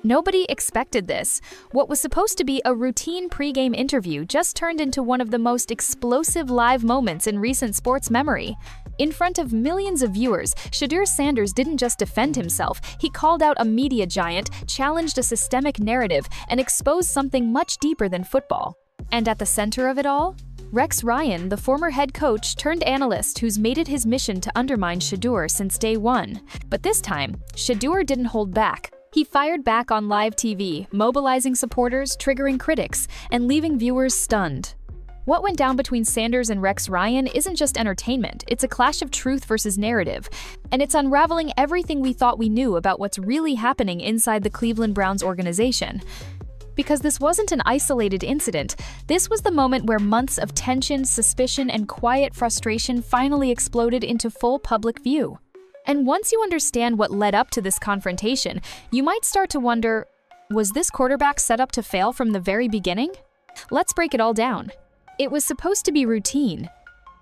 Nobody expected this. What was supposed to be a routine pre-game interview just turned into one of the most explosive live moments in recent sports memory. In front of millions of viewers, Shedeur Sanders didn't just defend himself, he called out a media giant, challenged a systemic narrative, and exposed something much deeper than football. And at the center of it all? Rex Ryan, the former head coach turned analyst who's made it his mission to undermine Shedeur since day one. But this time, Shedeur didn't hold back. He fired back on live TV, mobilizing supporters, triggering critics, and leaving viewers stunned. What went down between Sanders and Rex Ryan isn't just entertainment, it's a clash of truth versus narrative. And it's unraveling everything we thought we knew about what's really happening inside the Cleveland Browns organization. Because this wasn't an isolated incident, this was the moment where months of tension, suspicion, and quiet frustration finally exploded into full public view. And once you understand what led up to this confrontation, you might start to wonder, was this quarterback set up to fail from the very beginning? Let's break it all down. It was supposed to be routine.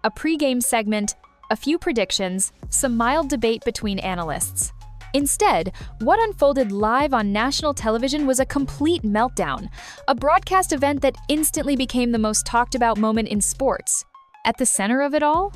A pre-game segment, a few predictions, some mild debate between analysts. Instead, what unfolded live on national television was a complete meltdown, a broadcast event that instantly became the most talked about moment in sports. At the center of it all?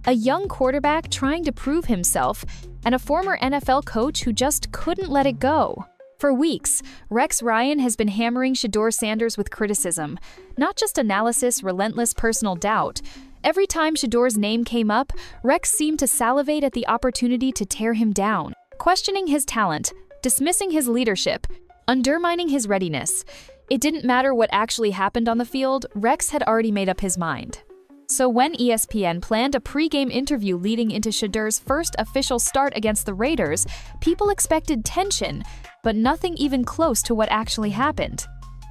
A young quarterback trying to prove himself, and a former NFL coach who just couldn't let it go. For weeks, Rex Ryan has been hammering Shedeur Sanders with criticism, not just analysis, relentless personal doubt. Every time Shedeur's name came up, Rex seemed to salivate at the opportunity to tear him down, questioning his talent, dismissing his leadership, undermining his readiness. It didn't matter what actually happened on the field, Rex had already made up his mind. So when ESPN planned a pre-game interview leading into Shedeur's first official start against the Raiders, people expected tension, but nothing even close to what actually happened.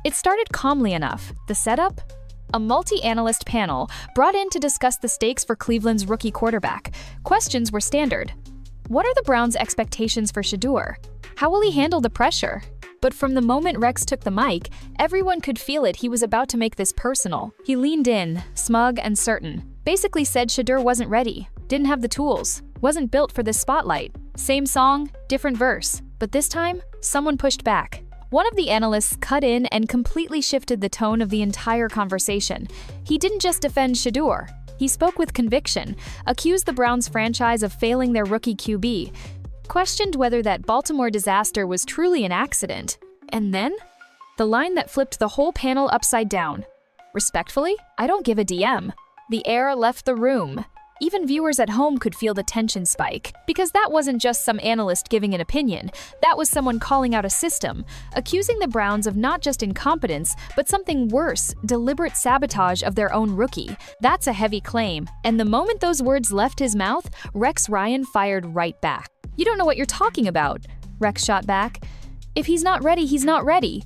It started calmly enough. The setup? A multi-analyst panel brought in to discuss the stakes for Cleveland's rookie quarterback. Questions were standard. What are the Browns' expectations for Shedeur? How will he handle the pressure? But from the moment Rex took the mic, everyone could feel it. He was about to make this personal. He leaned in, smug and certain. Basically said Shedeur wasn't ready, didn't have the tools, wasn't built for this spotlight. Same song, different verse. But this time, someone pushed back. One of the analysts cut in and completely shifted the tone of the entire conversation. He didn't just defend Shedeur. He spoke with conviction, accused the Browns franchise of failing their rookie QB, questioned whether that Baltimore disaster was truly an accident. And then, the line that flipped the whole panel upside down. Respectfully, I don't give a DM. The air left the room. Even viewers at home could feel the tension spike, because that wasn't just some analyst giving an opinion, that was someone calling out a system, accusing the Browns of not just incompetence, but something worse, deliberate sabotage of their own rookie. That's a heavy claim, and the moment those words left his mouth, Rex Ryan fired right back. "You don't know what you're talking about," Rex shot back. "If he's not ready, he's not ready."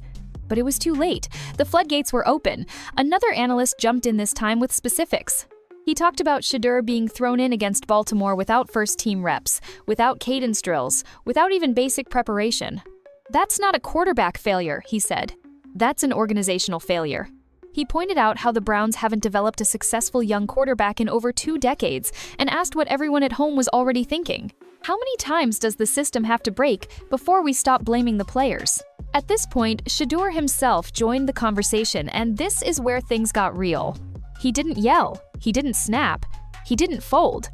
But it was too late. The floodgates were open. Another analyst jumped in this time with specifics. He talked about Shedeur being thrown in against Baltimore without first-team reps, without cadence drills, without even basic preparation. "That's not a quarterback failure," he said. "That's an organizational failure." He pointed out how the Browns haven't developed a successful young quarterback in over 2 decades and asked what everyone at home was already thinking. How many times does the system have to break before we stop blaming the players? At this point, Shedeur himself joined the conversation, and this is where things got real. He didn't yell, he didn't snap, he didn't fold.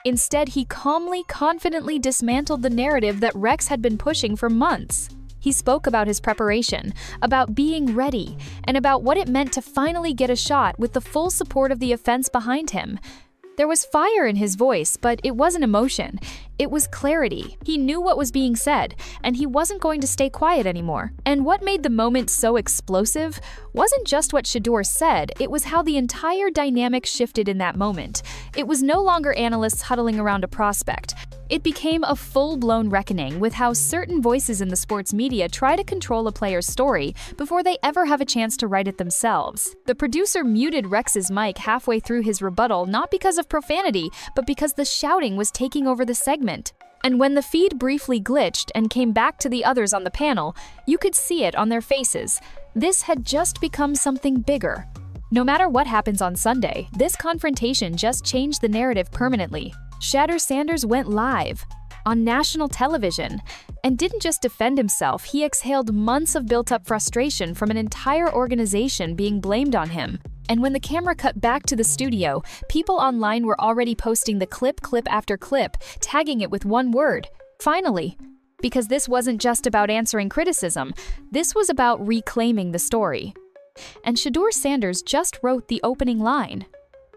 Instead, he calmly, confidently dismantled the narrative that Rex had been pushing for months. He spoke about his preparation, about being ready, and about what it meant to finally get a shot with the full support of the offense behind him. There was fire in his voice, but it wasn't emotion. It was clarity. He knew what was being said, and he wasn't going to stay quiet anymore. And what made the moment so explosive wasn't just what Shedeur said, it was how the entire dynamic shifted in that moment. It was no longer analysts huddling around a prospect. It became a full-blown reckoning with how certain voices in the sports media try to control a player's story before they ever have a chance to write it themselves. The producer muted Rex's mic halfway through his rebuttal not because of profanity, but because the shouting was taking over the segment. And when the feed briefly glitched and came back to the others on the panel, you could see it on their faces. This had just become something bigger. No matter what happens on Sunday, this confrontation just changed the narrative permanently. Shedeur Sanders went live. on national television. And didn't just defend himself, he exhaled months of built-up frustration from an entire organization being blamed on him. And when the camera cut back to the studio, people online were already posting the clip after clip, tagging it with one word: finally. Because this wasn't just about answering criticism, this was about reclaiming the story. And Shedeur Sanders just wrote the opening line.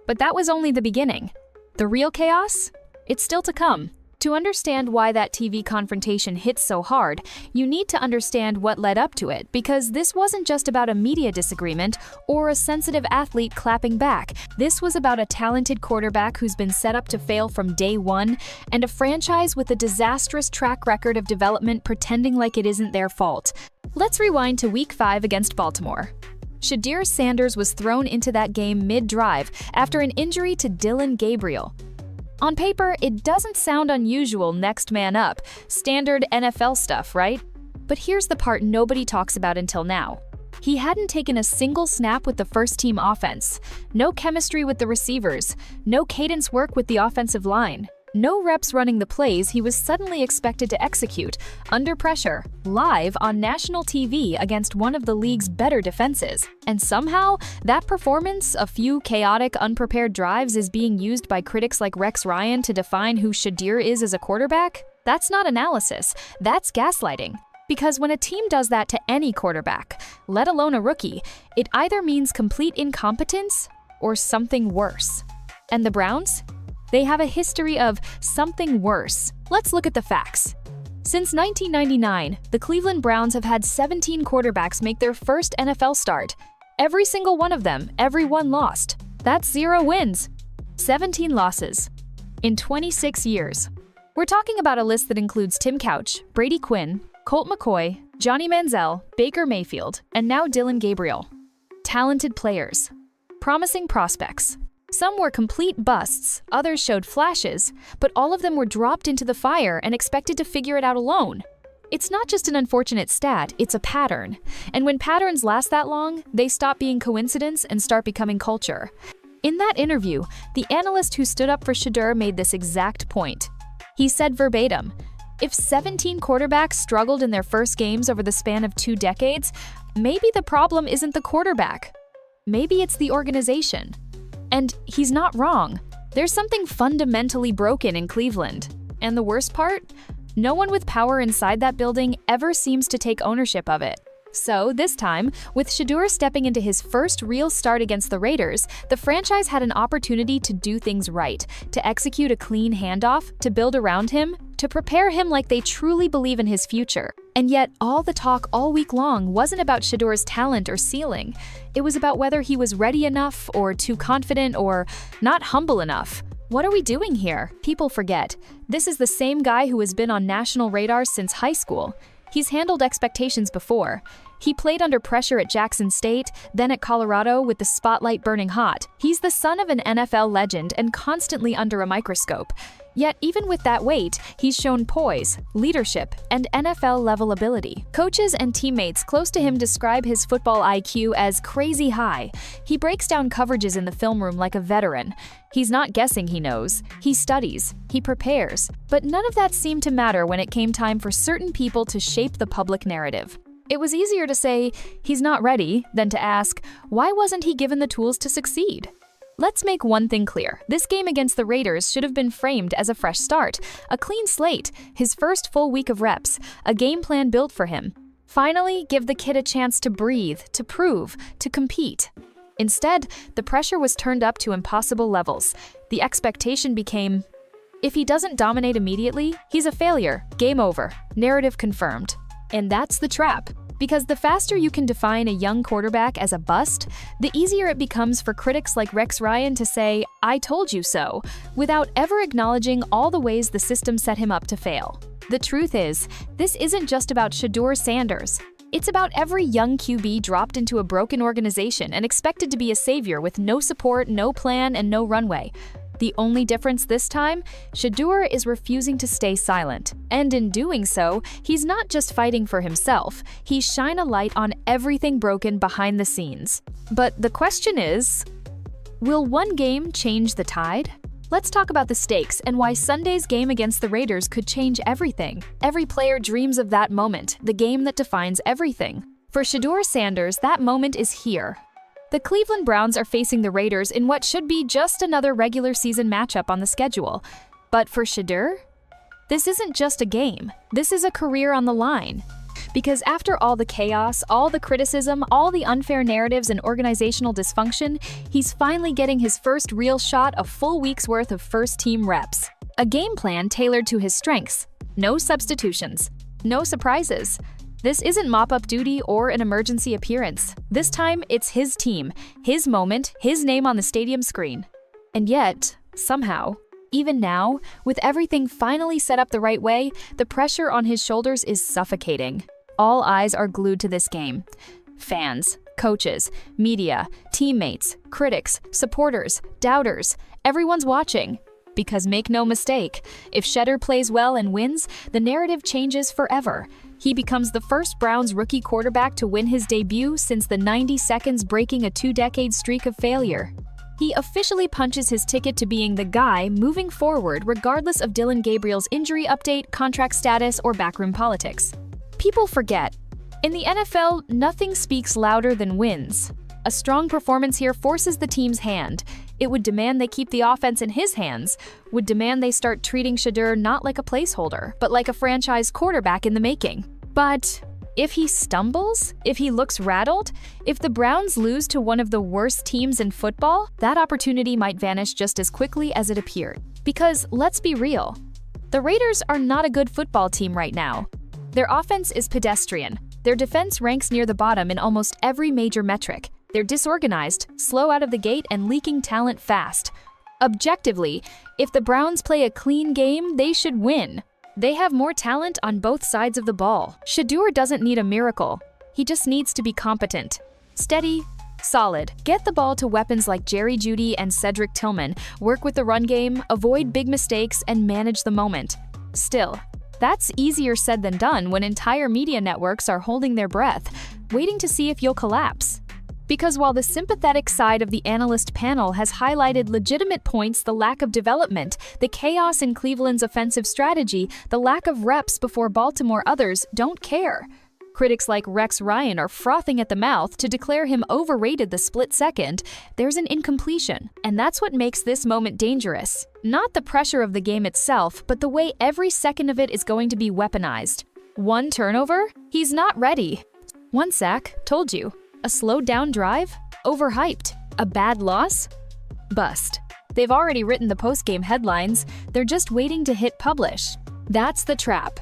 But that was only the beginning. The real chaos? It's still to come. To understand why that TV confrontation hit so hard, you need to understand what led up to it, because this wasn't just about a media disagreement or a sensitive athlete clapping back. This was about a talented quarterback who's been set up to fail from day one, and a franchise with a disastrous track record of development pretending like it isn't their fault. Let's rewind to Week 5 against Baltimore. Shedeur Sanders was thrown into that game mid-drive after an injury to Dillon Gabriel. On paper, it doesn't sound unusual, next man up, standard NFL stuff, right? But here's the part nobody talks about until now. He hadn't taken a single snap with the first-team offense, no chemistry with the receivers, no cadence work with the offensive line, no reps running the plays he was suddenly expected to execute, under pressure, live on national TV against one of the league's better defenses. And somehow, that performance, a few chaotic, unprepared drives, is being used by critics like Rex Ryan to define who Shedeur is as a quarterback? That's not analysis, that's gaslighting. Because when a team does that to any quarterback, let alone a rookie, it either means complete incompetence or something worse. And the Browns? They have a history of something worse. Let's look at the facts. Since 1999, the Cleveland Browns have had 17 quarterbacks make their first NFL start. Every single one of them, everyone lost. That's 0 wins, 17 losses in 26 years. We're talking about a list that includes Tim Couch, Brady Quinn, Colt McCoy, Johnny Manziel, Baker Mayfield, and now Dillon Gabriel. Talented players, promising prospects. Some were complete busts, others showed flashes, but all of them were dropped into the fire and expected to figure it out alone. It's not just an unfortunate stat, it's a pattern. And when patterns last that long, they stop being coincidence and start becoming culture. In that interview, the analyst who stood up for Shedeur made this exact point. He said verbatim, "If 17 quarterbacks struggled in their first games over the span of 2 decades, maybe the problem isn't the quarterback. Maybe it's the organization." And he's not wrong. There's something fundamentally broken in Cleveland. And the worst part? No one with power inside that building ever seems to take ownership of it. So this time, with Shedeur stepping into his first real start against the Raiders, the franchise had an opportunity to do things right, to execute a clean handoff, to build around him, to prepare him like they truly believe in his future. And yet, all the talk all week long wasn't about Shedeur's talent or ceiling. It was about whether he was ready enough, or too confident, or not humble enough. What are we doing here? People forget. This is the same guy who has been on national radar since high school. He's handled expectations before. He played under pressure at Jackson State, then at Colorado with the spotlight burning hot. He's the son of an NFL legend and constantly under a microscope. Yet even with that weight, he's shown poise, leadership, and NFL-level ability. Coaches and teammates close to him describe his football IQ as crazy high. He breaks down coverages in the film room like a veteran. He's not guessing he knows. He studies. He prepares. But none of that seemed to matter when it came time for certain people to shape the public narrative. It was easier to say, he's not ready, than to ask, why wasn't he given the tools to succeed? Let's make one thing clear. This game against the Raiders should have been framed as a fresh start, a clean slate, his first full week of reps, a game plan built for him. Finally, give the kid a chance to breathe, to prove, to compete. Instead, the pressure was turned up to impossible levels. The expectation became, if he doesn't dominate immediately, he's a failure, game over, narrative confirmed. And that's the trap. Because the faster you can define a young quarterback as a bust, the easier it becomes for critics like Rex Ryan to say, "I told you so," without ever acknowledging all the ways the system set him up to fail. The truth is, this isn't just about Shedeur Sanders. It's about every young QB dropped into a broken organization and expected to be a savior with no support, no plan, and no runway. The only difference this time, Shedeur is refusing to stay silent. And in doing so, he's not just fighting for himself, he's shine a light on everything broken behind the scenes. But the question is, will one game change the tide? Let's talk about the stakes and why Sunday's game against the Raiders could change everything. Every player dreams of that moment, the game that defines everything. For Shedeur Sanders, that moment is here. The Cleveland Browns are facing the Raiders in what should be just another regular season matchup on the schedule. But for Shedeur, this isn't just a game. This is a career on the line. Because after all the chaos, all the criticism, all the unfair narratives and organizational dysfunction, he's finally getting his first real shot, a full week's worth of first-team reps. A game plan tailored to his strengths. No substitutions. No surprises. This isn't mop-up duty or an emergency appearance. This time, it's his team, his moment, his name on the stadium screen. And yet, somehow, even now, with everything finally set up the right way, the pressure on his shoulders is suffocating. All eyes are glued to this game. Fans, coaches, media, teammates, critics, supporters, doubters, everyone's watching. Because make no mistake, if Shedeur plays well and wins, the narrative changes forever. He becomes the first Browns rookie quarterback to win his debut since the 90 seconds, breaking a 2-decade streak of failure. He officially punches his ticket to being the guy moving forward regardless of Dylan Gabriel's injury update, contract status, or backroom politics. People forget, in the NFL, nothing speaks louder than wins. A strong performance here forces the team's hand. It would demand they keep the offense in his hands, would demand they start treating Shedeur not like a placeholder, but like a franchise quarterback in the making. But if he stumbles, if he looks rattled, if the Browns lose to one of the worst teams in football, that opportunity might vanish just as quickly as it appeared. Because let's be real, the Raiders are not a good football team right now. Their offense is pedestrian. Their defense ranks near the bottom in almost every major metric. They're disorganized, slow out of the gate, and leaking talent fast. Objectively, if the Browns play a clean game, they should win. They have more talent on both sides of the ball. Shedeur doesn't need a miracle. He just needs to be competent. Steady, solid. Get the ball to weapons like Jerry Jeudy and Cedric Tillman, work with the run game, avoid big mistakes, and manage the moment. Still, that's easier said than done when entire media networks are holding their breath, waiting to see if you'll collapse. Because while the sympathetic side of the analyst panel has highlighted legitimate points, the lack of development, the chaos in Cleveland's offensive strategy, the lack of reps before Baltimore, others don't care. Critics like Rex Ryan are frothing at the mouth to declare him overrated the split second. There's an incompletion, and that's what makes this moment dangerous. Not the pressure of the game itself, but the way every second of it is going to be weaponized. One turnover? He's not ready. One sack? Told you. A slowed down drive? Overhyped. A bad loss? Bust. They've already written the post-game headlines. They're just waiting to hit publish. That's the trap.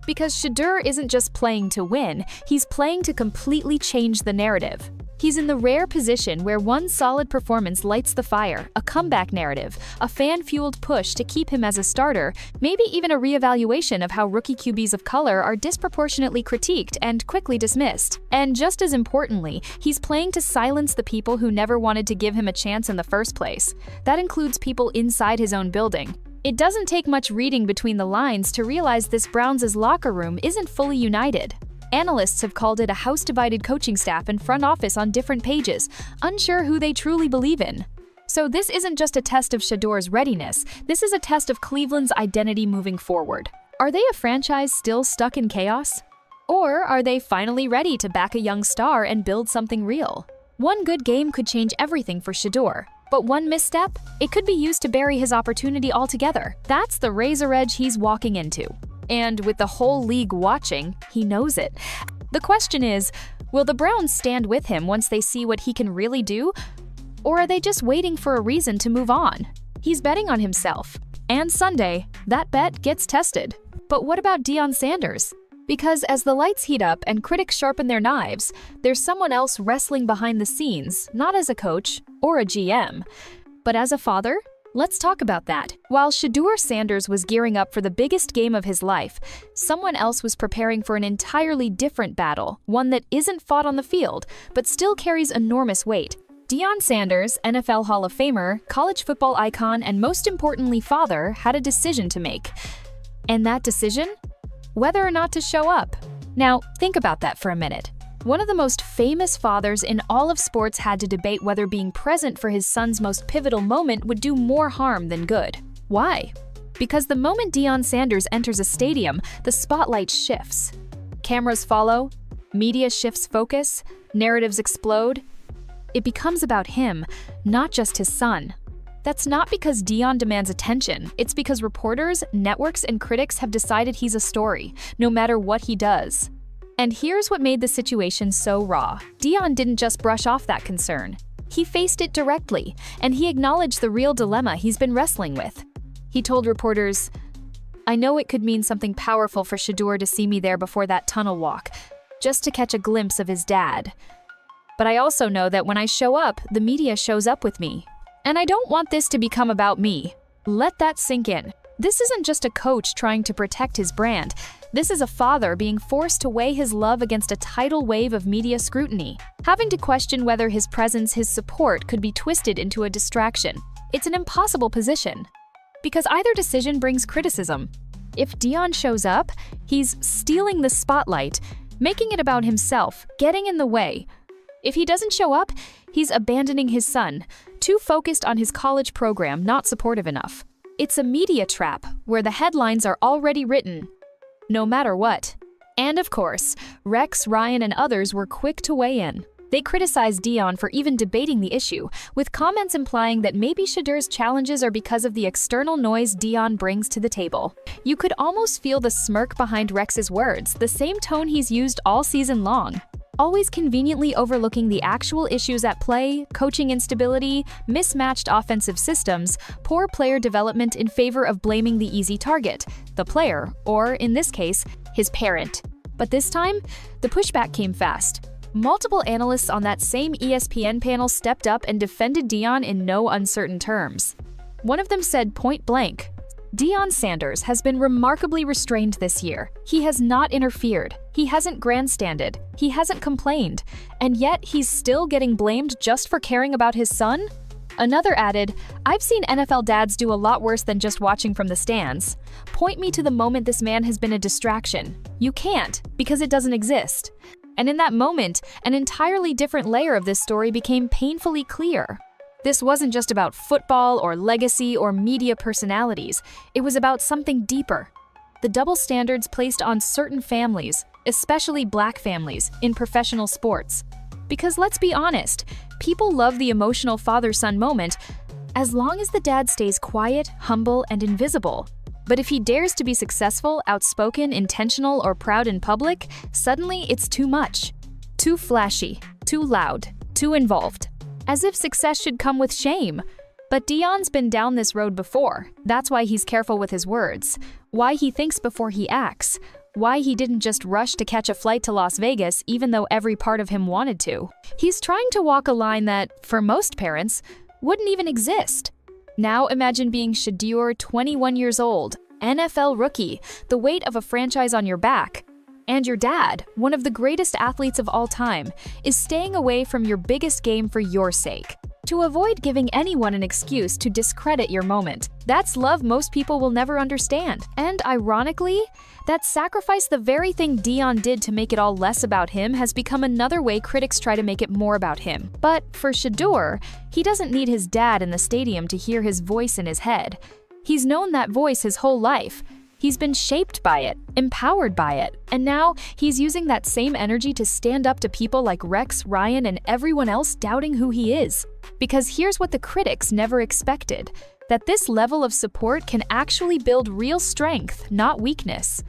Because Shedeur isn't just playing to win, he's playing to completely change the narrative. He's in the rare position where one solid performance lights the fire, a comeback narrative, a fan-fueled push to keep him as a starter, maybe even a reevaluation of how rookie QBs of color are disproportionately critiqued and quickly dismissed. And just as importantly, he's playing to silence the people who never wanted to give him a chance in the first place. That includes people inside his own building. It doesn't take much reading between the lines to realize this Browns' locker room isn't fully united. Analysts have called it a house-divided coaching staff and front office on different pages, unsure who they truly believe in. So this isn't just a test of Shedeur's readiness, this is a test of Cleveland's identity moving forward. Are they a franchise still stuck in chaos? Or are they finally ready to back a young star and build something real? One good game could change everything for Shedeur. But one misstep? It could be used to bury his opportunity altogether. That's the razor edge he's walking into. And with the whole league watching, he knows it. The question is, will the Browns stand with him once they see what he can really do? Or are they just waiting for a reason to move on? He's betting on himself. And Sunday, that bet gets tested. But what about Deion Sanders? Because as the lights heat up and critics sharpen their knives, there's someone else wrestling behind the scenes, not as a coach or a GM, but as a father. Let's talk about that. While Shedeur Sanders was gearing up for the biggest game of his life, someone else was preparing for an entirely different battle, one that isn't fought on the field, but still carries enormous weight. Deion Sanders, NFL Hall of Famer, college football icon, and most importantly father, had a decision to make. And that decision? Whether or not to show up. Now, think about that for a minute. One of the most famous fathers in all of sports had to debate whether being present for his son's most pivotal moment would do more harm than good. Why? Because the moment Deion Sanders enters a stadium, the spotlight shifts. Cameras follow, media shifts focus, narratives explode. It becomes about him, not just his son. That's not because Deion demands attention. It's because reporters, networks, and critics have decided he's a story, no matter what he does. And here's what made the situation so raw. Deion didn't just brush off that concern. He faced it directly, and he acknowledged the real dilemma he's been wrestling with. He told reporters, "I know it could mean something powerful for Shedeur to see me there before that tunnel walk, just to catch a glimpse of his dad. But I also know that when I show up, the media shows up with me. And I don't want this to become about me." Let that sink in. This isn't just a coach trying to protect his brand. This is a father being forced to weigh his love against a tidal wave of media scrutiny, having to question whether his presence, his support, could be twisted into a distraction. It's an impossible position, because either decision brings criticism. If Deion shows up, he's stealing the spotlight, making it about himself, getting in the way. If he doesn't show up, he's abandoning his son, too focused on his college program, not supportive enough. It's a media trap where the headlines are already written, no matter what. And of course, Rex, Ryan, and others were quick to weigh in. They criticized Deion for even debating the issue, with comments implying that maybe Shedeur's challenges are because of the external noise Deion brings to the table. You could almost feel the smirk behind Rex's words, the same tone he's used all season long. Always conveniently overlooking the actual issues at play, coaching instability, mismatched offensive systems, poor player development in favor of blaming the easy target, the player, or in this case, his parent. But this time, the pushback came fast. Multiple analysts on that same ESPN panel stepped up and defended Deion in no uncertain terms. One of them said point blank, "Deion Sanders has been remarkably restrained this year. He has not interfered. He hasn't grandstanded. He hasn't complained. And yet he's still getting blamed just for caring about his son?" Another added, "I've seen NFL dads do a lot worse than just watching from the stands. Point me to the moment this man has been a distraction. You can't, because it doesn't exist." And in that moment, an entirely different layer of this story became painfully clear. This wasn't just about football or legacy or media personalities. It was about something deeper. The double standards placed on certain families, especially Black families, in professional sports. Because let's be honest, people love the emotional father-son moment as long as the dad stays quiet, humble, and invisible. But if he dares to be successful, outspoken, intentional, or proud in public, suddenly it's too much. Too flashy, too loud, too involved. As if success should come with shame. But Deion's been down this road before. That's why he's careful with his words, why he thinks before he acts, why he didn't just rush to catch a flight to Las Vegas even though every part of him wanted to. He's trying to walk a line that, for most parents, wouldn't even exist. Now imagine being Shedeur, 21 years old, NFL rookie, the weight of a franchise on your back. And your dad, one of the greatest athletes of all time, is staying away from your biggest game for your sake, to avoid giving anyone an excuse to discredit your moment. That's love most people will never understand. And ironically, that sacrifice, the very thing Deion did to make it all less about him, has become another way critics try to make it more about him. But for Shedeur, he doesn't need his dad in the stadium to hear his voice in his head. He's known that voice his whole life. He's been shaped by it, empowered by it, and now he's using that same energy to stand up to people like Rex, Ryan, and everyone else doubting who he is. Because here's what the critics never expected, that this level of support can actually build real strength, not weakness.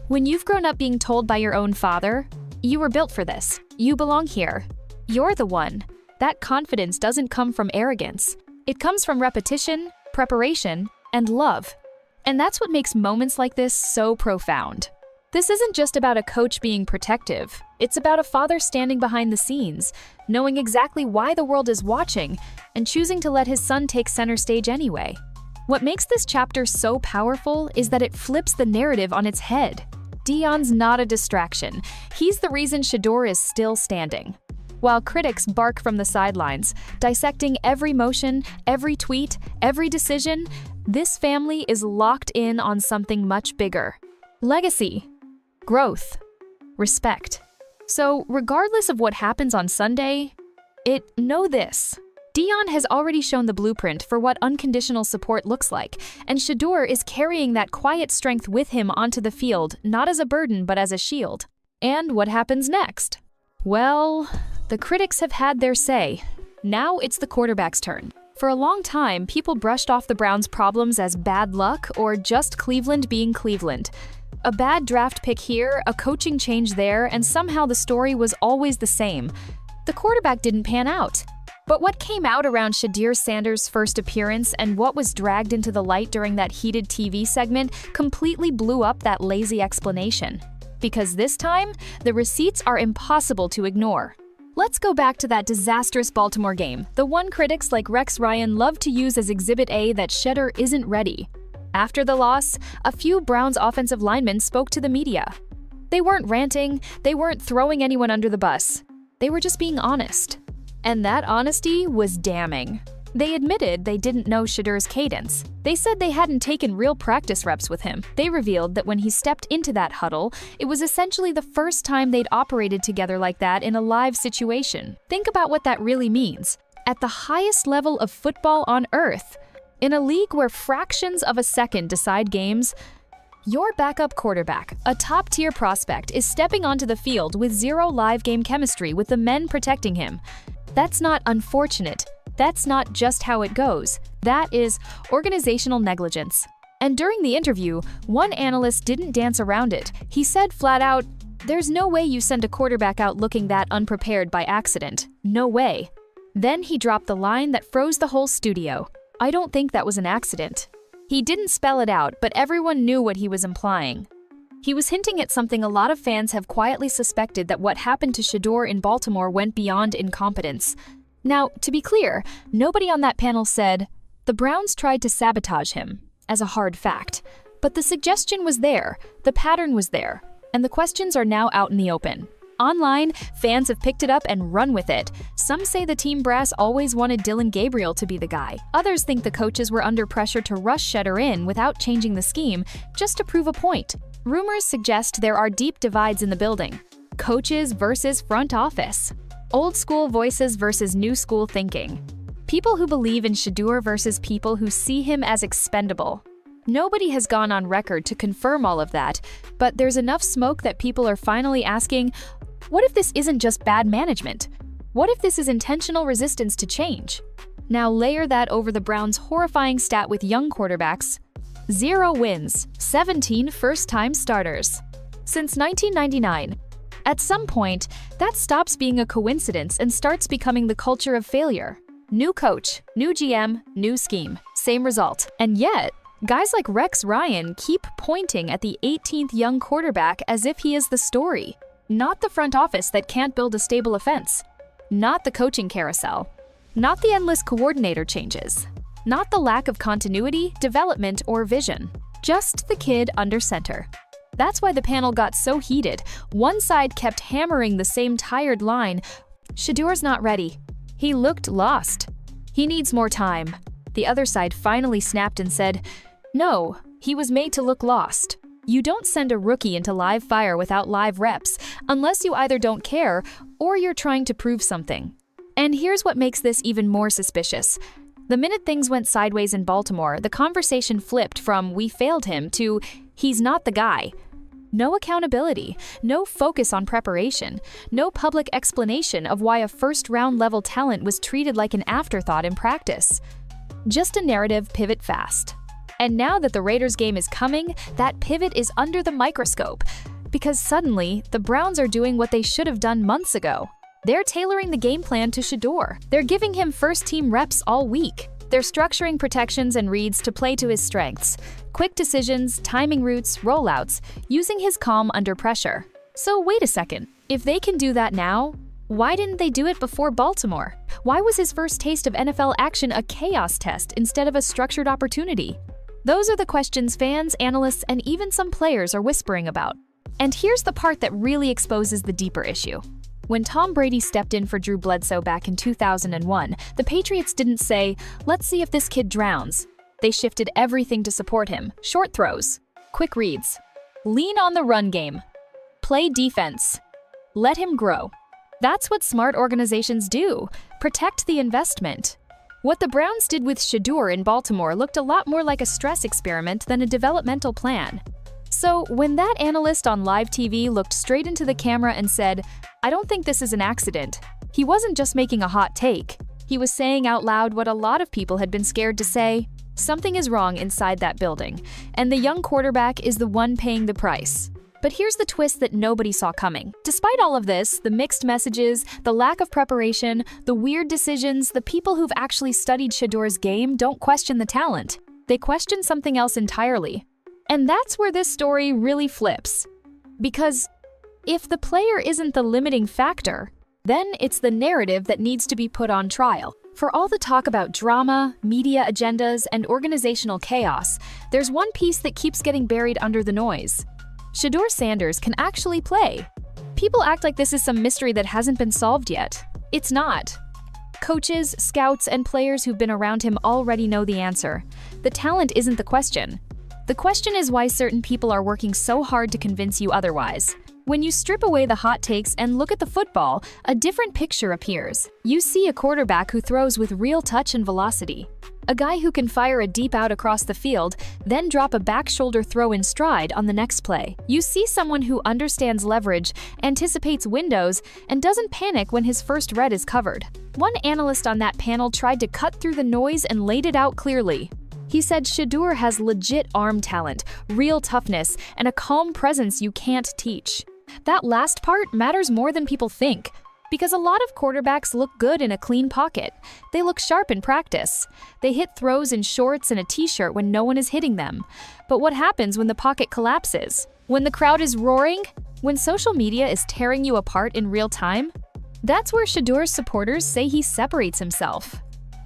When you've grown up being told by your own father, "You were built for this, you belong here, you're the one," that confidence doesn't come from arrogance. It comes from repetition, preparation, and love. And that's what makes moments like this so profound. This isn't just about a coach being protective. It's about a father standing behind the scenes, knowing exactly why the world is watching, and choosing to let his son take center stage anyway. What makes this chapter so powerful is that it flips the narrative on its head. Deion's not a distraction. He's the reason Shedeur is still standing. While critics bark from the sidelines, dissecting every motion, every tweet, every decision, this family is locked in on something much bigger. Legacy, growth, respect. So, regardless of what happens on Sunday, know this. Deion has already shown the blueprint for what unconditional support looks like, and Shedeur is carrying that quiet strength with him onto the field, not as a burden but as a shield. And what happens next? Well, the critics have had their say. Now it's the quarterback's turn. For a long time, people brushed off the Browns' problems as bad luck or just Cleveland being Cleveland. A bad draft pick here, a coaching change there, and somehow the story was always the same. The quarterback didn't pan out. But what came out around Shedeur Sanders' first appearance and what was dragged into the light during that heated TV segment completely blew up that lazy explanation. Because this time, the receipts are impossible to ignore. Let's go back to that disastrous Baltimore game, the one critics like Rex Ryan love to use as Exhibit A that Shedeur isn't ready. After the loss, a few Browns offensive linemen spoke to the media. They weren't ranting, they weren't throwing anyone under the bus. They were just being honest. And that honesty was damning. They admitted they didn't know Shedeur's cadence. They said they hadn't taken real practice reps with him. They revealed that when he stepped into that huddle, it was essentially the first time they'd operated together like that in a live situation. Think about what that really means. At the highest level of football on earth, in a league where fractions of a second decide games, your backup quarterback, a top-tier prospect, is stepping onto the field with zero live game chemistry with the men protecting him. That's not unfortunate. That's not just how it goes. That is organizational negligence. And during the interview, one analyst didn't dance around it. He said flat out, "There's no way you send a quarterback out looking that unprepared by accident. No way." Then he dropped the line that froze the whole studio. "I don't think that was an accident." He didn't spell it out, but everyone knew what he was implying. He was hinting at something a lot of fans have quietly suspected, that what happened to Shedeur in Baltimore went beyond incompetence. Now, to be clear, nobody on that panel said, "The Browns tried to sabotage him," as a hard fact. But the suggestion was there, the pattern was there, and the questions are now out in the open. Online, fans have picked it up and run with it. Some say the team brass always wanted Dillon Gabriel to be the guy. Others think the coaches were under pressure to rush Shedeur in without changing the scheme, just to prove a point. Rumors suggest there are deep divides in the building. Coaches versus front office. Old school voices versus new school thinking. People who believe in Shedeur versus people who see him as expendable. Nobody has gone on record to confirm all of that, but there's enough smoke that people are finally asking, what if this isn't just bad management? What if this is intentional resistance to change? Now layer that over the Browns' horrifying stat with young quarterbacks. 0 wins, 17 first-time starters. Since 1999. At some point, that stops being a coincidence and starts becoming the culture of failure. New coach, new GM, new scheme, same result. And yet, guys like Rex Ryan keep pointing at the 18th young quarterback as if he is the story. Not the front office that can't build a stable offense. Not the coaching carousel. Not the endless coordinator changes. Not the lack of continuity, development, or vision. Just the kid under center. That's why the panel got so heated. One side kept hammering the same tired line, "Shedeur's not ready. He looked lost. He needs more time." The other side finally snapped and said, "No, he was made to look lost." You don't send a rookie into live fire without live reps, unless you either don't care or you're trying to prove something. And here's what makes this even more suspicious. The minute things went sideways in Baltimore, the conversation flipped from "we failed him" to "he's not the guy." No accountability, no focus on preparation, no public explanation of why a first-round level talent was treated like an afterthought in practice. Just a narrative pivot fast. And now that the Raiders game is coming, that pivot is under the microscope. Because suddenly, the Browns are doing what they should have done months ago. They're tailoring the game plan to Shedeur. They're giving him first-team reps all week. They're structuring protections and reads to play to his strengths. Quick decisions, timing routes, rollouts, using his calm under pressure. So wait a second. If they can do that now, why didn't they do it before Baltimore? Why was his first taste of NFL action a chaos test instead of a structured opportunity? Those are the questions fans, analysts, and even some players are whispering about. And here's the part that really exposes the deeper issue. When Tom Brady stepped in for Drew Bledsoe back in 2001, the Patriots didn't say, "Let's see if this kid drowns." They shifted everything to support him. Short throws, quick reads, lean on the run game, play defense, Let him grow. That's what smart organizations do. Protect the investment. What the Browns did with Shedeur in Baltimore looked a lot more like a stress experiment than a developmental plan. So when that analyst on live TV looked straight into the camera and said, "I don't think this is an accident," he wasn't just making a hot take. He was saying out loud what a lot of people had been scared to say: something is wrong inside that building, and the young quarterback is the one paying the price. But here's the twist that nobody saw coming. Despite all of this, the mixed messages, the lack of preparation, the weird decisions, the people who've actually studied Shedeur's game don't question the talent. They question something else entirely. And that's where this story really flips. Because if the player isn't the limiting factor, then it's the narrative that needs to be put on trial. For all the talk about drama, media agendas, and organizational chaos, there's one piece that keeps getting buried under the noise. Shedeur Sanders can actually play. People act like this is some mystery that hasn't been solved yet. It's not. Coaches, scouts, and players who've been around him already know the answer. The talent isn't the question. The question is why certain people are working so hard to convince you otherwise. When you strip away the hot takes and look at the football, a different picture appears. You see a quarterback who throws with real touch and velocity. A guy who can fire a deep out across the field, then drop a back shoulder throw in stride on the next play. You see someone who understands leverage, anticipates windows, and doesn't panic when his first read is covered. One analyst on that panel tried to cut through the noise and laid it out clearly. He said Shedeur has legit arm talent, real toughness, and a calm presence you can't teach. That last part matters more than people think, because a lot of quarterbacks look good in a clean pocket. They look sharp in practice. They hit throws in shorts and a t-shirt when no one is hitting them. But what happens when the pocket collapses? When the crowd is roaring? When social media is tearing you apart in real time? That's where Shedeur's supporters say he separates himself.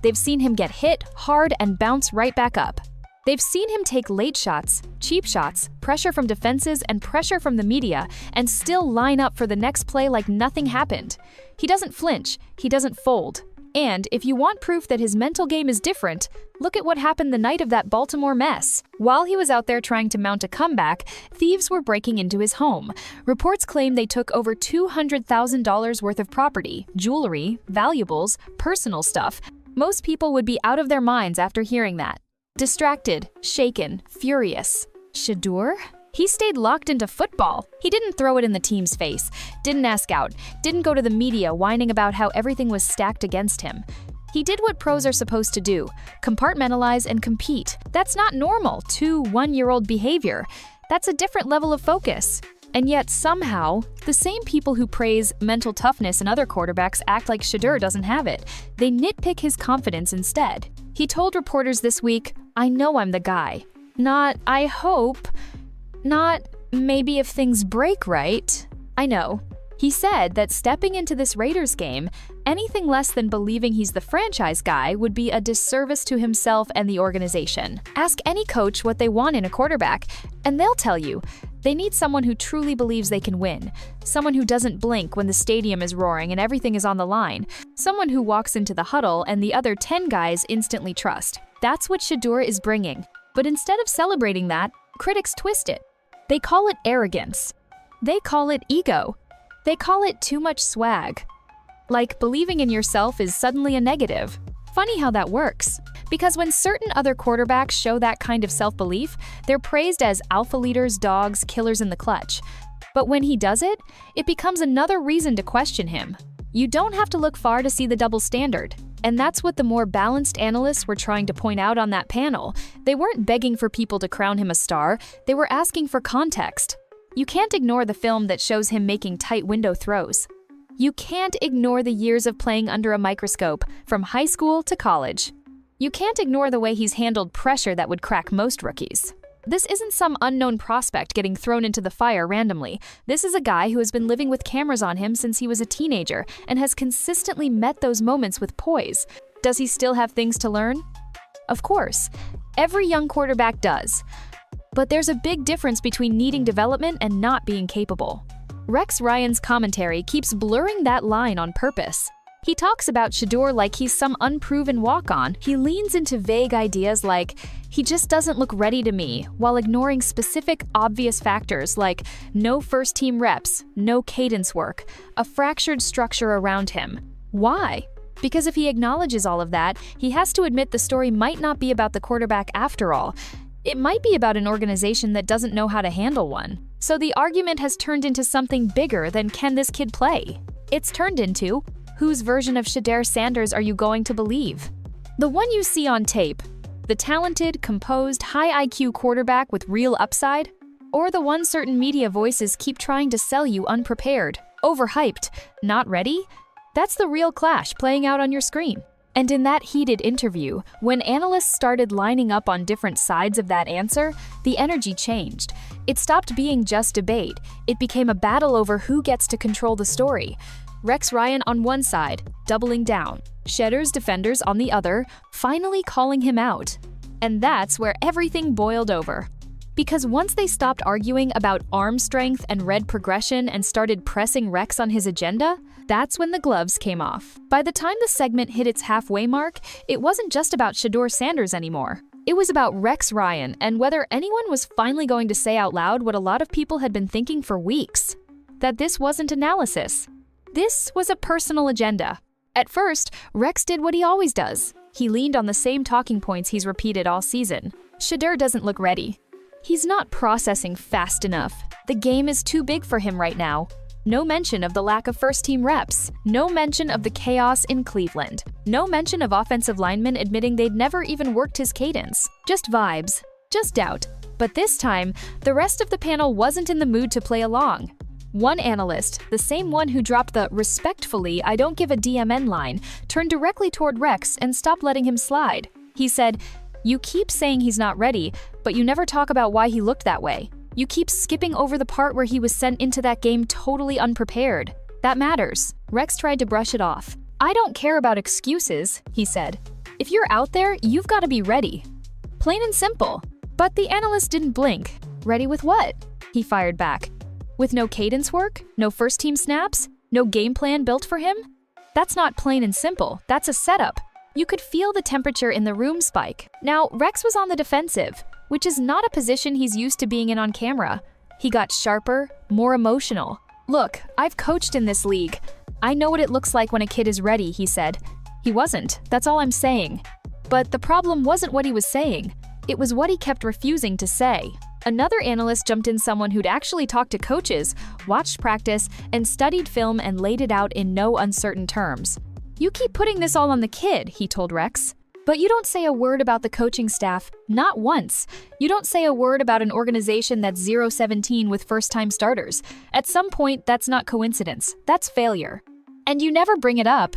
They've seen him get hit hard and bounce right back up. They've seen him take late shots, cheap shots, pressure from defenses, and pressure from the media, and still line up for the next play like nothing happened. He doesn't flinch, he doesn't fold. And if you want proof that his mental game is different, look at what happened the night of that Baltimore mess. While he was out there trying to mount a comeback, thieves were breaking into his home. Reports claim they took over $200,000 worth of property, jewelry, valuables, personal stuff. Most people would be out of their minds after hearing that. Distracted, shaken, furious. Shedeur? He stayed locked into football. He didn't throw it in the team's face, didn't ask out, didn't go to the media whining about how everything was stacked against him. He did what pros are supposed to do: compartmentalize and compete. That's not normal to one-year-old behavior. That's a different level of focus. And yet, somehow, the same people who praise mental toughness in other quarterbacks act like Shedeur doesn't have it. They nitpick his confidence instead. He told reporters this week, "I know I'm the guy. Not, I hope. Not, maybe if things break right. I know." He said that stepping into this Raiders game, anything less than believing he's the franchise guy would be a disservice to himself and the organization. Ask any coach what they want in a quarterback, and they'll tell you. They need someone who truly believes they can win, someone who doesn't blink when the stadium is roaring and everything is on the line, someone who walks into the huddle and the other 10 guys instantly trust. That's what Shedeur is bringing. But instead of celebrating that, critics twist it. They call it arrogance. They call it ego. They call it too much swag. Like believing in yourself is suddenly a negative. Funny how that works. Because when certain other quarterbacks show that kind of self-belief, they're praised as alpha leaders, dogs, killers in the clutch. But when he does it, it becomes another reason to question him. You don't have to look far to see the double standard. And that's what the more balanced analysts were trying to point out on that panel. They weren't begging for people to crown him a star, they were asking for context. You can't ignore the film that shows him making tight window throws. You can't ignore the years of playing under a microscope, from high school to college. You can't ignore the way he's handled pressure that would crack most rookies. This isn't some unknown prospect getting thrown into the fire randomly. This is a guy who has been living with cameras on him since he was a teenager and has consistently met those moments with poise. Does he still have things to learn? Of course. Every young quarterback does. But there's a big difference between needing development and not being capable. Rex Ryan's commentary keeps blurring that line on purpose. He talks about Shedeur like he's some unproven walk-on. He leans into vague ideas like, "He just doesn't look ready to me," while ignoring specific, obvious factors like no first-team reps, no cadence work, a fractured structure around him. Why? Because if he acknowledges all of that, he has to admit the story might not be about the quarterback after all. It might be about an organization that doesn't know how to handle one. So the argument has turned into something bigger than can this kid play? It's turned into, whose version of Shedeur Sanders are you going to believe? The one you see on tape, the talented, composed, high IQ quarterback with real upside? Or the one certain media voices keep trying to sell you unprepared, overhyped, not ready? That's the real clash playing out on your screen. And in that heated interview, when analysts started lining up on different sides of that answer, the energy changed. It stopped being just debate. It became a battle over who gets to control the story. Rex Ryan on one side, doubling down. Shedeur's defenders on the other, finally calling him out. And that's where everything boiled over. Because once they stopped arguing about arm strength and read progression and started pressing Rex on his agenda, that's when the gloves came off. By the time the segment hit its halfway mark, it wasn't just about Shedeur Sanders anymore. It was about Rex Ryan and whether anyone was finally going to say out loud what a lot of people had been thinking for weeks. That this wasn't analysis. This was a personal agenda. At first, Rex did what he always does. He leaned on the same talking points he's repeated all season. Shedeur doesn't look ready. He's not processing fast enough. The game is too big for him right now. No mention of the lack of first-team reps. No mention of the chaos in Cleveland. No mention of offensive linemen admitting they'd never even worked his cadence. Just vibes. Just doubt. But this time, the rest of the panel wasn't in the mood to play along. One analyst, the same one who dropped the "respectfully, I don't give a DMN" line, turned directly toward Rex and stopped letting him slide. He said, "You keep saying he's not ready, but you never talk about why he looked that way. You keep skipping over the part where he was sent into that game totally unprepared. That matters." Rex tried to brush it off. "I don't care about excuses," he said. "If you're out there, you've got to be ready. Plain and simple." But the analyst didn't blink. "Ready with what?" he fired back. "With no cadence work? No first-team snaps? No game plan built for him? That's not plain and simple. That's a setup." You could feel the temperature in the room spike. Now, Rex was on the defensive, which is not a position he's used to being in on camera. He got sharper, more emotional. "Look, I've coached in this league. I know what it looks like when a kid is ready," he said. He wasn't, that's all I'm saying. But the problem wasn't what he was saying. It was what he kept refusing to say. Another analyst jumped in, someone who'd actually talked to coaches, watched practice, and studied film and laid it out in no uncertain terms. "You keep putting this all on the kid," he told Rex. "But you don't say a word about the coaching staff, not once. You don't say a word about an organization that's 0-17 with first-time starters. At some point, that's not coincidence. That's failure. And you never bring it up."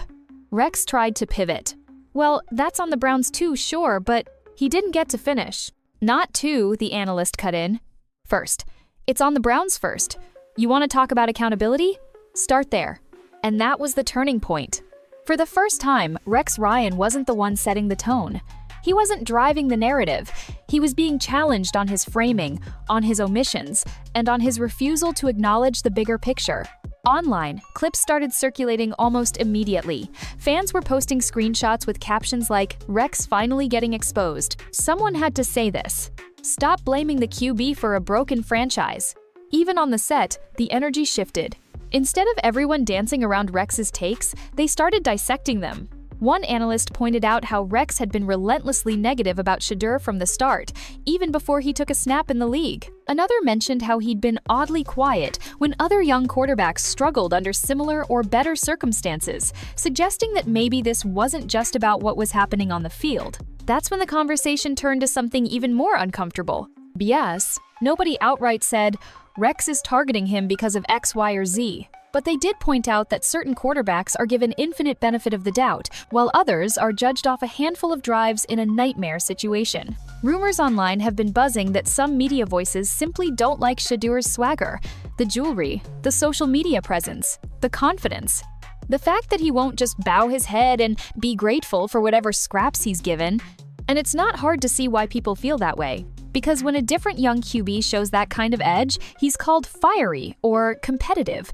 Rex tried to pivot. "Well, that's on the Browns too, sure, but..." He didn't get to finish. "Not two," the analyst cut in. "First. It's on the Browns first. You want to talk about accountability? Start there." And that was the turning point. For the first time, Rex Ryan wasn't the one setting the tone. He wasn't driving the narrative. He was being challenged on his framing, on his omissions, and on his refusal to acknowledge the bigger picture. Online, clips started circulating almost immediately. Fans were posting screenshots with captions like, "Rex finally getting exposed. Someone had to say this. Stop blaming the QB for a broken franchise." Even on the set, the energy shifted. Instead of everyone dancing around Rex's takes, they started dissecting them. One analyst pointed out how Rex had been relentlessly negative about Shedeur from the start, even before he took a snap in the league. Another mentioned how he'd been oddly quiet when other young quarterbacks struggled under similar or better circumstances, suggesting that maybe this wasn't just about what was happening on the field. That's when the conversation turned to something even more uncomfortable. BS. Nobody outright said, "Rex is targeting him because of X, Y, or Z." But they did point out that certain quarterbacks are given infinite benefit of the doubt, while others are judged off a handful of drives in a nightmare situation. Rumors online have been buzzing that some media voices simply don't like Shedeur's swagger, the jewelry, the social media presence, the confidence. The fact that he won't just bow his head and be grateful for whatever scraps he's given. And it's not hard to see why people feel that way. Because when a different young QB shows that kind of edge, he's called fiery or competitive.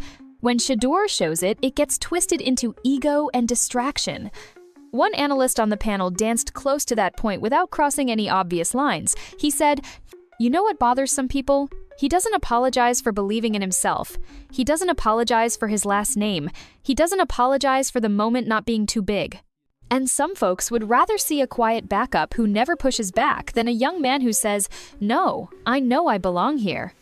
When Shedeur shows it, it gets twisted into ego and distraction. One analyst on the panel danced close to that point without crossing any obvious lines. He said, "You know what bothers some people? He doesn't apologize for believing in himself. He doesn't apologize for his last name. He doesn't apologize for the moment not being too big." And some folks would rather see a quiet backup who never pushes back than a young man who says, "No, I know I belong here."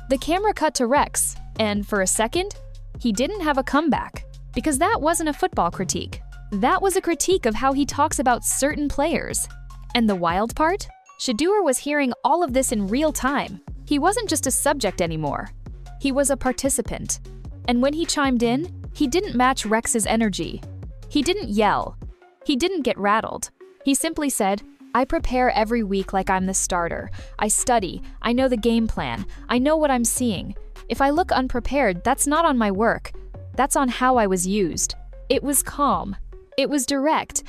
The camera cut to Rex, and for a second, he didn't have a comeback. Because that wasn't a football critique. That was a critique of how he talks about certain players. And the wild part? Shedeur was hearing all of this in real time. He wasn't just a subject anymore. He was a participant. And when he chimed in, he didn't match Rex's energy. He didn't yell. He didn't get rattled. He simply said, "I prepare every week like I'm the starter. I study. I know the game plan. I know what I'm seeing. If I look unprepared, that's not on my work. That's on how I was used." It was calm. It was direct.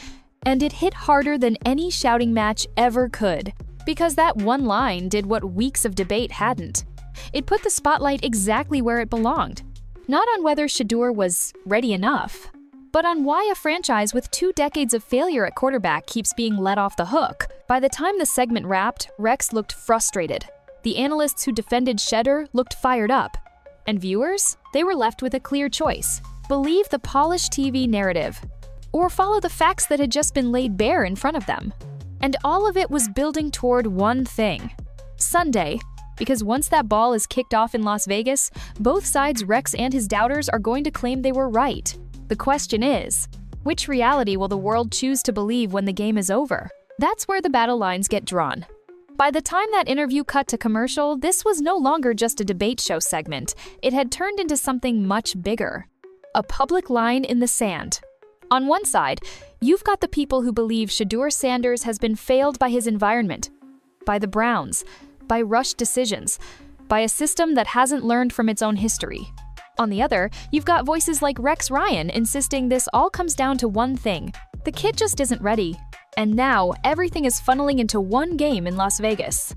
And it hit harder than any shouting match ever could. Because that one line did what weeks of debate hadn't. It put the spotlight exactly where it belonged. Not on whether Shedeur was ready enough, but on why a franchise with 2 decades of failure at quarterback keeps being let off the hook. By the time the segment wrapped, Rex looked frustrated. The analysts who defended Shedeur looked fired up. And viewers? They were left with a clear choice. Believe the polished TV narrative, or follow the facts that had just been laid bare in front of them. And all of it was building toward one thing. Sunday. Because once that ball is kicked off in Las Vegas, both sides, Rex and his doubters, are going to claim they were right. The question is, which reality will the world choose to believe when the game is over? That's where the battle lines get drawn. By the time that interview cut to commercial, this was no longer just a debate show segment. It had turned into something much bigger. A public line in the sand. On one side, you've got the people who believe Shedeur Sanders has been failed by his environment, by the Browns, by rushed decisions, by a system that hasn't learned from its own history. On the other, you've got voices like Rex Ryan insisting this all comes down to one thing. The kid just isn't ready. And now, everything is funneling into one game in Las Vegas.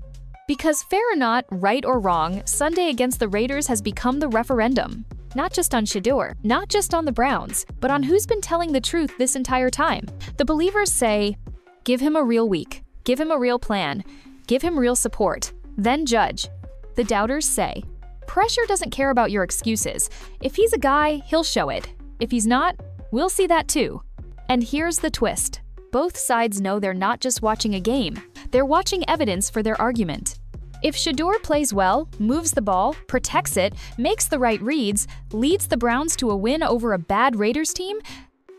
Because fair or not, right or wrong, Sunday against the Raiders has become the referendum. Not just on Shedeur, not just on the Browns, but on who's been telling the truth this entire time. The believers say, give him a real week, give him a real plan, give him real support, then judge. The doubters say, pressure doesn't care about your excuses. If he's a guy, he'll show it. If he's not, we'll see that too. And here's the twist. Both sides know they're not just watching a game, they're watching evidence for their argument. If Shedeur plays well, moves the ball, protects it, makes the right reads, leads the Browns to a win over a bad Raiders team,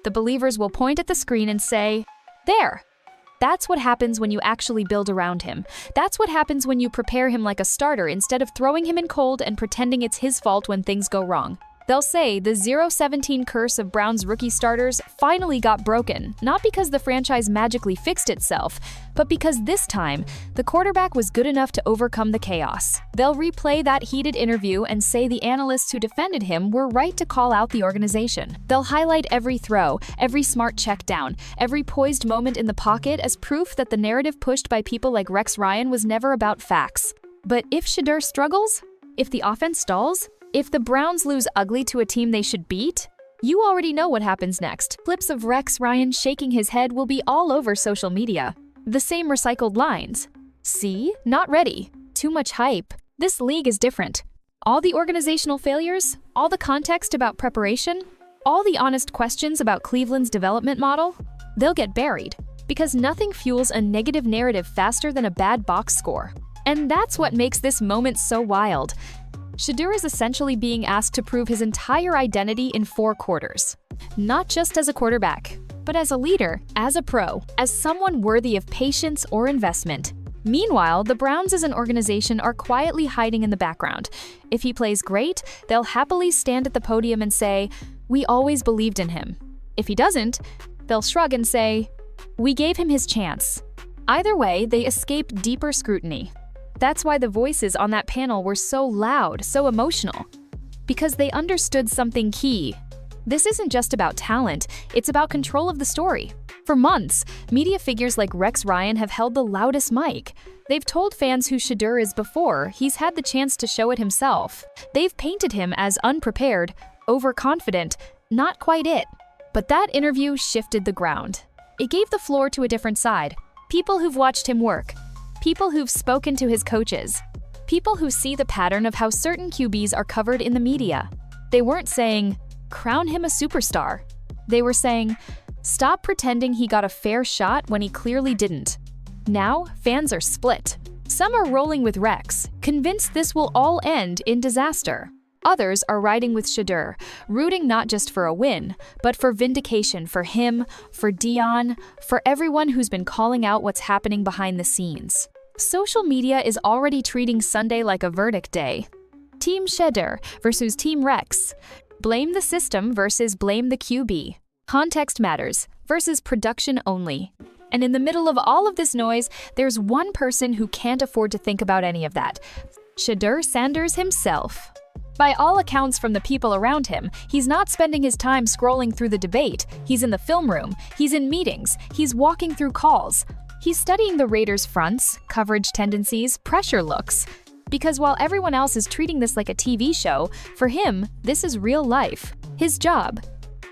the believers will point at the screen and say, there. That's what happens when you actually build around him. That's what happens when you prepare him like a starter instead of throwing him in cold and pretending it's his fault when things go wrong. They'll say the 0-17 curse of Browns rookie starters finally got broken, not because the franchise magically fixed itself, but because this time, the quarterback was good enough to overcome the chaos. They'll replay that heated interview and say the analysts who defended him were right to call out the organization. They'll highlight every throw, every smart check down, every poised moment in the pocket as proof that the narrative pushed by people like Rex Ryan was never about facts. But if Shedeur struggles, if the offense stalls, if the Browns lose ugly to a team they should beat, you already know what happens next. Clips of Rex Ryan shaking his head will be all over social media. The same recycled lines. See? Not ready. Too much hype. This league is different. All the organizational failures, all the context about preparation, all the honest questions about Cleveland's development model, they'll get buried. Because nothing fuels a negative narrative faster than a bad box score. And that's what makes this moment so wild. Shedeur is essentially being asked to prove his entire identity in 4 quarters. Not just as a quarterback, but as a leader, as a pro, as someone worthy of patience or investment. Meanwhile, the Browns as an organization are quietly hiding in the background. If he plays great, they'll happily stand at the podium and say, "We always believed in him." If he doesn't, they'll shrug and say, "We gave him his chance." Either way, they escape deeper scrutiny. That's why the voices on that panel were so loud, so emotional. Because they understood something key. This isn't just about talent, it's about control of the story. For months, media figures like Rex Ryan have held the loudest mic. They've told fans who Shedeur is before he's had the chance to show it himself. They've painted him as unprepared, overconfident, not quite it. But that interview shifted the ground. It gave the floor to a different side. People who've watched him work. People who've spoken to his coaches. People who see the pattern of how certain QBs are covered in the media. They weren't saying, crown him a superstar. They were saying, stop pretending he got a fair shot when he clearly didn't. Now, fans are split. Some are rolling with Rex, convinced this will all end in disaster. Others are riding with Shedeur, rooting not just for a win, but for vindication for him, for Deion, for everyone who's been calling out what's happening behind the scenes. Social media is already treating Sunday like a verdict day. Team Shedeur versus Team Rex. Blame the system versus blame the QB. Context matters versus production only. And in the middle of all of this noise, there's one person who can't afford to think about any of that. Shedeur Sanders himself. By all accounts from the people around him, he's not spending his time scrolling through the debate. He's in the film room, he's in meetings, he's walking through calls. He's studying the Raiders' fronts, coverage tendencies, pressure looks. Because while everyone else is treating this like a TV show, for him, this is real life. His job,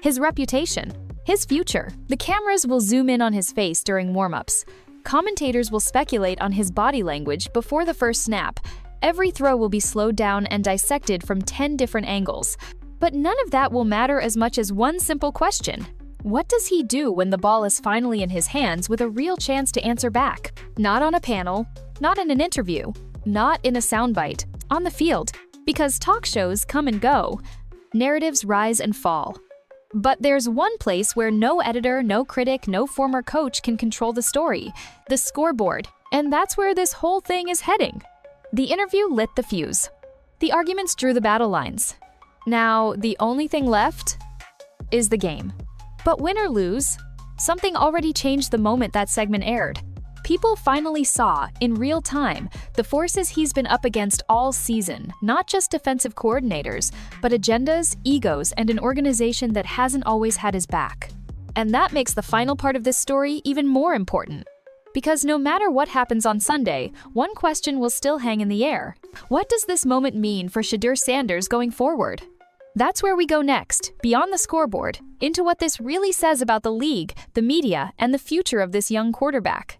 his reputation, his future. The cameras will zoom in on his face during warm-ups. Commentators will speculate on his body language before the first snap. Every throw will be slowed down and dissected from 10 different angles. But none of that will matter as much as one simple question. What does he do when the ball is finally in his hands with a real chance to answer back? Not on a panel, not in an interview, not in a soundbite, on the field. Because talk shows come and go. Narratives rise and fall. But there's one place where no editor, no critic, no former coach can control the story. The scoreboard. And that's where this whole thing is heading. The interview lit the fuse. The arguments drew the battle lines. Now, the only thing left is the game. But win or lose, something already changed the moment that segment aired. People finally saw, in real time, the forces he's been up against all season, not just defensive coordinators, but agendas, egos, and an organization that hasn't always had his back. And that makes the final part of this story even more important. Because no matter what happens on Sunday, one question will still hang in the air. What does this moment mean for Shedeur Sanders going forward? That's where we go next, beyond the scoreboard, into what this really says about the league, the media, and the future of this young quarterback.